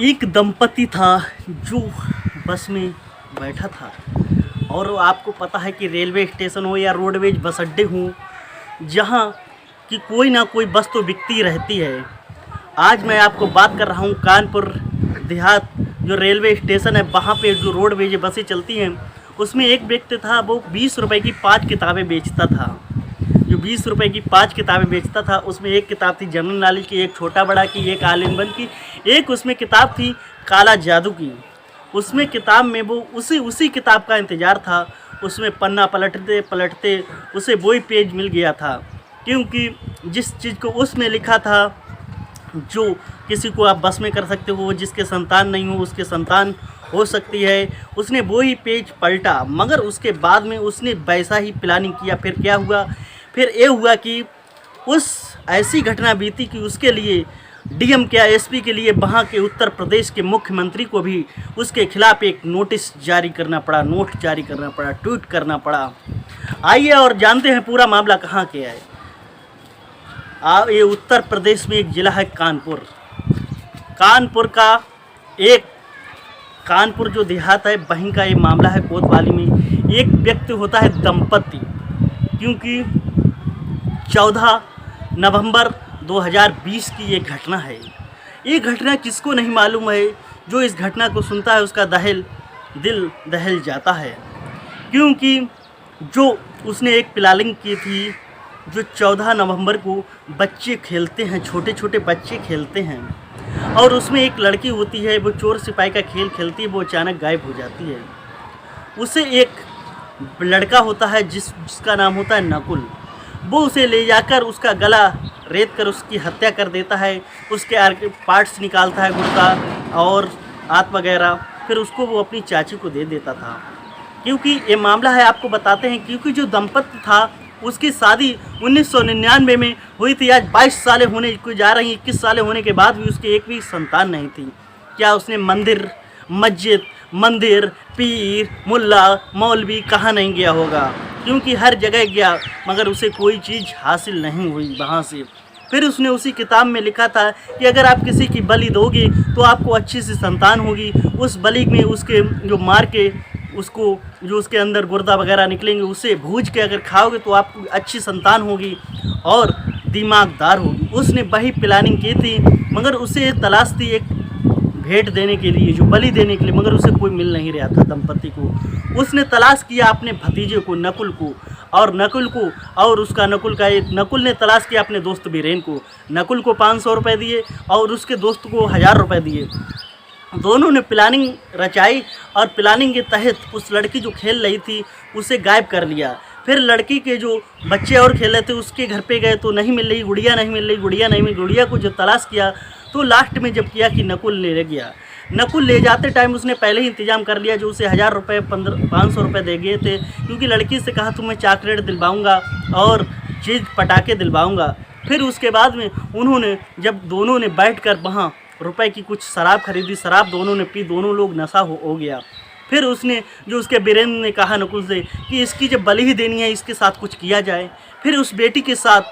एक दंपति था जो बस में बैठा था और आपको पता है कि रेलवे स्टेशन हो या रोडवेज बस अड्डे हों, जहाँ कि कोई ना कोई बस तो बिकती रहती है। आज मैं आपको बात कर रहा हूँ कानपुर देहात जो रेलवे स्टेशन है, वहाँ पे जो रोडवेज बसें चलती हैं उसमें एक व्यक्ति था, वो 20 रुपए की 5 किताबें बेचता था। जो 20 रुपए की 5 किताबें बेचता था उसमें एक किताब थी जनरल नॉलेज की, एक छोटा बड़ा की, एक ऑल इन वन की, एक उसमें किताब थी काला जादू की। उसमें किताब में वो उसी किताब का इंतज़ार था। उसमें पन्ना पलटते पलटते उसे वही पेज मिल गया था, क्योंकि जिस चीज़ को उसमें लिखा था जो किसी को आप बस में कर सकते हो, जिसके संतान नहीं हो उसके संतान हो सकती है, उसने वही पेज पलटा। मगर उसके बाद में उसने वैसा ही प्लानिंग किया। फिर क्या हुआ? फिर ये हुआ कि उस ऐसी घटना बीती कि उसके लिए डीएम क्या एसपी के लिए वहाँ के उत्तर प्रदेश के मुख्यमंत्री को भी उसके खिलाफ एक नोटिस जारी करना पड़ा, नोट जारी करना पड़ा, ट्वीट करना पड़ा। आइए और जानते हैं पूरा मामला कहाँ के है। ये उत्तर प्रदेश में एक ज़िला है कानपुर। कानपुर जो देहात है वहीं का ये मामला है। कोतवाली में एक व्यक्ति होता है दंपति, क्योंकि 14 नवंबर 2020 की ये घटना है। ये घटना किसको नहीं मालूम है? जो इस घटना को सुनता है उसका दिल दहल जाता है, क्योंकि जो उसने एक प्लानिंग की थी। जो 14 नवंबर को बच्चे खेलते हैं, छोटे छोटे बच्चे खेलते हैं, और उसमें एक लड़की होती है, वो चोर सिपाही का खेल खेलती है, वो अचानक गायब हो जाती है। उसे एक लड़का होता है जिसका नाम होता है नकुल। वो उसे ले जाकर उसका गला रेत कर उसकी हत्या कर देता है, उसके पार्ट्स निकालता है, गुर्दा और आंत वगैरह। फिर उसको वो अपनी चाची को दे देता था। क्योंकि ये मामला है, आपको बताते हैं, क्योंकि जो दंपति था उसकी शादी 1999 में हुई थी। आज 22 सालें होने को जा रही, 21 सालें होने के बाद भी उसके एक भी संतान नहीं थी। क्या उसने मंदिर, पीर, मुल्ला, मौलवी कहाँ नहीं गया होगा? क्योंकि हर जगह गया, मगर उसे कोई चीज़ हासिल नहीं हुई वहाँ से। फिर उसने उसी किताब में लिखा था कि अगर आप किसी की बलि दोगे तो आपको अच्छी सी संतान होगी। उस बलि में उसके जो मार के उसको जो उसके अंदर गुर्दा वगैरह निकलेंगे, उसे भूज के अगर खाओगे तो आपको अच्छी संतान होगी और दिमागदार होगी। उसने वही प्लानिंग की थी, मगर उसे तलाश थी एक भेंट देने के लिए, जो बलि देने के लिए, मगर उसे कोई मिल नहीं रहा था दंपति को। उसने तलाश किया अपने भतीजे को, नकुल को, और नकुल ने तलाश किया अपने दोस्त बीरेन को। नकुल को 500 रुपये दिए और उसके दोस्त को 1000 रुपये दिए। दोनों ने प्लानिंग रचाई और प्लानिंग के तहत उस लड़की जो खेल रही थी उसे गायब कर लिया। फिर लड़की के जो बच्चे और खेल रहे थे उसके घर पे गए तो नहीं मिल रही, गुड़िया नहीं मिल रही, गुड़िया को जब तलाश किया तो लास्ट में जब किया कि नकुल ले गया। नकुल ले जाते टाइम उसने पहले ही इंतजाम कर लिया, जो उसे 1000 रुपये 500 रुपये दे गए थे, क्योंकि लड़की से कहा तुम्हें चॉकलेट दिलवाऊँगा और चीज़ पटाखे दिलवाऊँगा। फिर उसके बाद में उन्होंने जब दोनों ने बैठ कर वहाँ रुपए की कुछ शराब खरीदी, शराब दोनों ने पी, दोनों लोग नशा हो गया। फिर उसने जो उसके बीरेन ने कहा नकुल से कि इसकी जब बलि ही देनी है, इसके साथ कुछ किया जाए। फिर उस बेटी के साथ,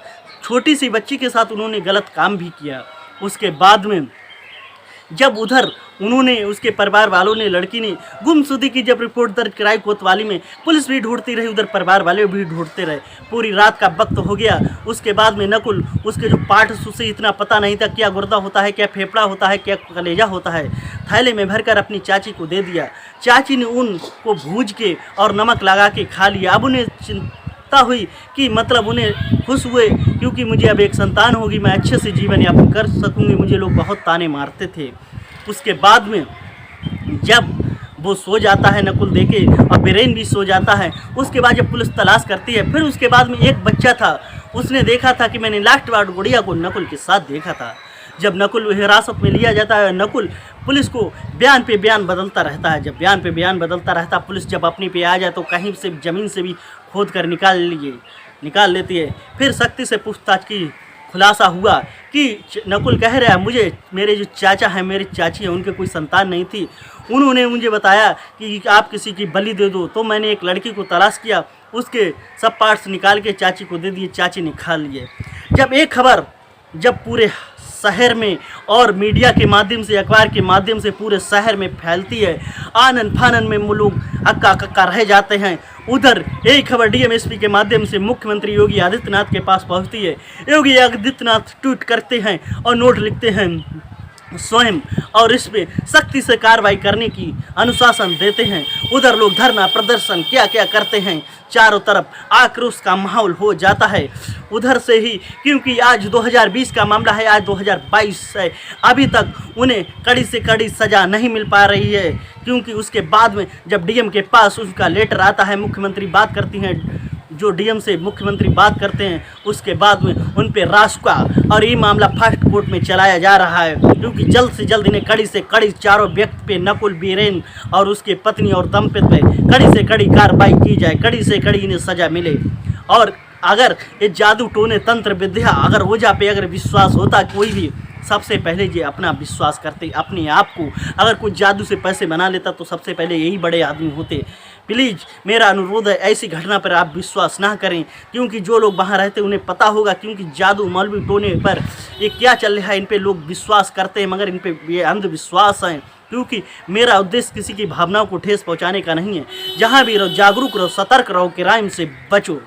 छोटी सी बच्ची के साथ उन्होंने गलत काम भी किया। उसके बाद में जब उधर उन्होंने, उसके परिवार वालों ने, लड़की ने गुमशुदगी की जब रिपोर्ट दर्ज कराई कोतवाली में, पुलिस भी ढूंढती रही, उधर परिवार वाले भी ढूंढते रहे। पूरी रात का वक्त हो गया। उसके बाद में नकुल, उसके जो पार्ट्स उसे इतना पता नहीं था, क्या गुर्दा होता है, क्या फेफड़ा होता है, क्या कलेजा होता है, थैले में भरकर अपनी चाची को दे दिया। चाची ने उनको भूज के और नमक लगा के खा लिया। अब उन्हें चिंता हुई कि मतलब उन्हें खुश हुए, क्योंकि मुझे अब एक संतान होगी, मैं अच्छे से जीवन यापन कर सकूँगी। मुझे लोग बहुत ताने मारते थे। उसके बाद में जब वो सो जाता है नकुल देके, और बीरेन भी सो जाता है, उसके बाद जब पुलिस तलाश करती है, फिर उसके बाद में एक बच्चा था, उसने देखा था कि मैंने लास्ट बार गुड़िया को नकुल के साथ देखा था। जब नकुल हिरासत में लिया जाता है, नकुल पुलिस को बयान पे बयान बदलता रहता है। जब बयान पे बयान बदलता रहता, पुलिस जब अपनी पे आ जाए तो कहीं से ज़मीन से भी खोद कर निकाल लेती है। फिर सख्ती से पूछताछ की खुलासा हुआ कि नकुल कह रहा है मुझे, मेरे जो चाचा हैं, मेरी चाची हैं, उनके कोई संतान नहीं थी। उन्होंने मुझे बताया कि आप किसी की बलि दे दो, तो मैंने एक लड़की को तलाश किया, उसके सब पार्ट्स निकाल के चाची को दे दिए, चाची ने खा लिए। जब पूरे शहर में और मीडिया के माध्यम से, अखबार के माध्यम से पूरे शहर में फैलती है। आनन फानन में वो लोग हक्का कक्का रह जाते हैं। उधर यही खबर डीएमएसपी के माध्यम से मुख्यमंत्री योगी आदित्यनाथ के पास पहुंचती है। योगी आदित्यनाथ ट्वीट करते हैं और नोट लिखते हैं स्वयं, और इस पे सख्ती से कार्रवाई करने की अनुशासन देते हैं। उधर लोग धरना प्रदर्शन क्या क्या करते हैं, चारों तरफ आक्रोश का माहौल हो जाता है। उधर से ही, क्योंकि आज 2020 का मामला है, आज 2022 है, अभी तक उन्हें कड़ी से कड़ी सज़ा नहीं मिल पा रही है। क्योंकि उसके बाद में जब डीएम के पास उसका लेटर आता है, मुख्यमंत्री बात करती हैं, जो डीएम से मुख्यमंत्री बात करते हैं, उसके बाद में उन पे रासुका और ये मामला फास्ट कोर्ट में चलाया जा रहा है। क्योंकि जल्द से जल्द इन्हें कड़ी से कड़ी चारों व्यक्ति पे, नकुल, बीरेन और उसके पत्नी और दंपति पे कड़ी से कड़ी कार्रवाई की जाए, कड़ी से कड़ी इन्हें सज़ा मिले। और अगर ये जादू टोने तंत्र विद्या अगर ओझा पे अगर विश्वास होता, कोई भी सबसे पहले ये अपना विश्वास करते अपने आप को। अगर कोई जादू से पैसे बना लेता तो सबसे पहले यही बड़े आदमी होते। प्लीज़ मेरा अनुरोध है, ऐसी घटना पर आप विश्वास ना करें, क्योंकि जो लोग वहाँ रहते हैं उन्हें पता होगा। क्योंकि जादू मौलवी टोने पर ये क्या चल रहा है, इन पे लोग विश्वास करते हैं, मगर इन पे ये अंधविश्वास हैं। क्योंकि मेरा उद्देश्य किसी की भावनाओं को ठेस पहुँचाने का नहीं है। जहाँ भी रहो जागरूक रहो, सतर्क रहो, क्राइम से बचो।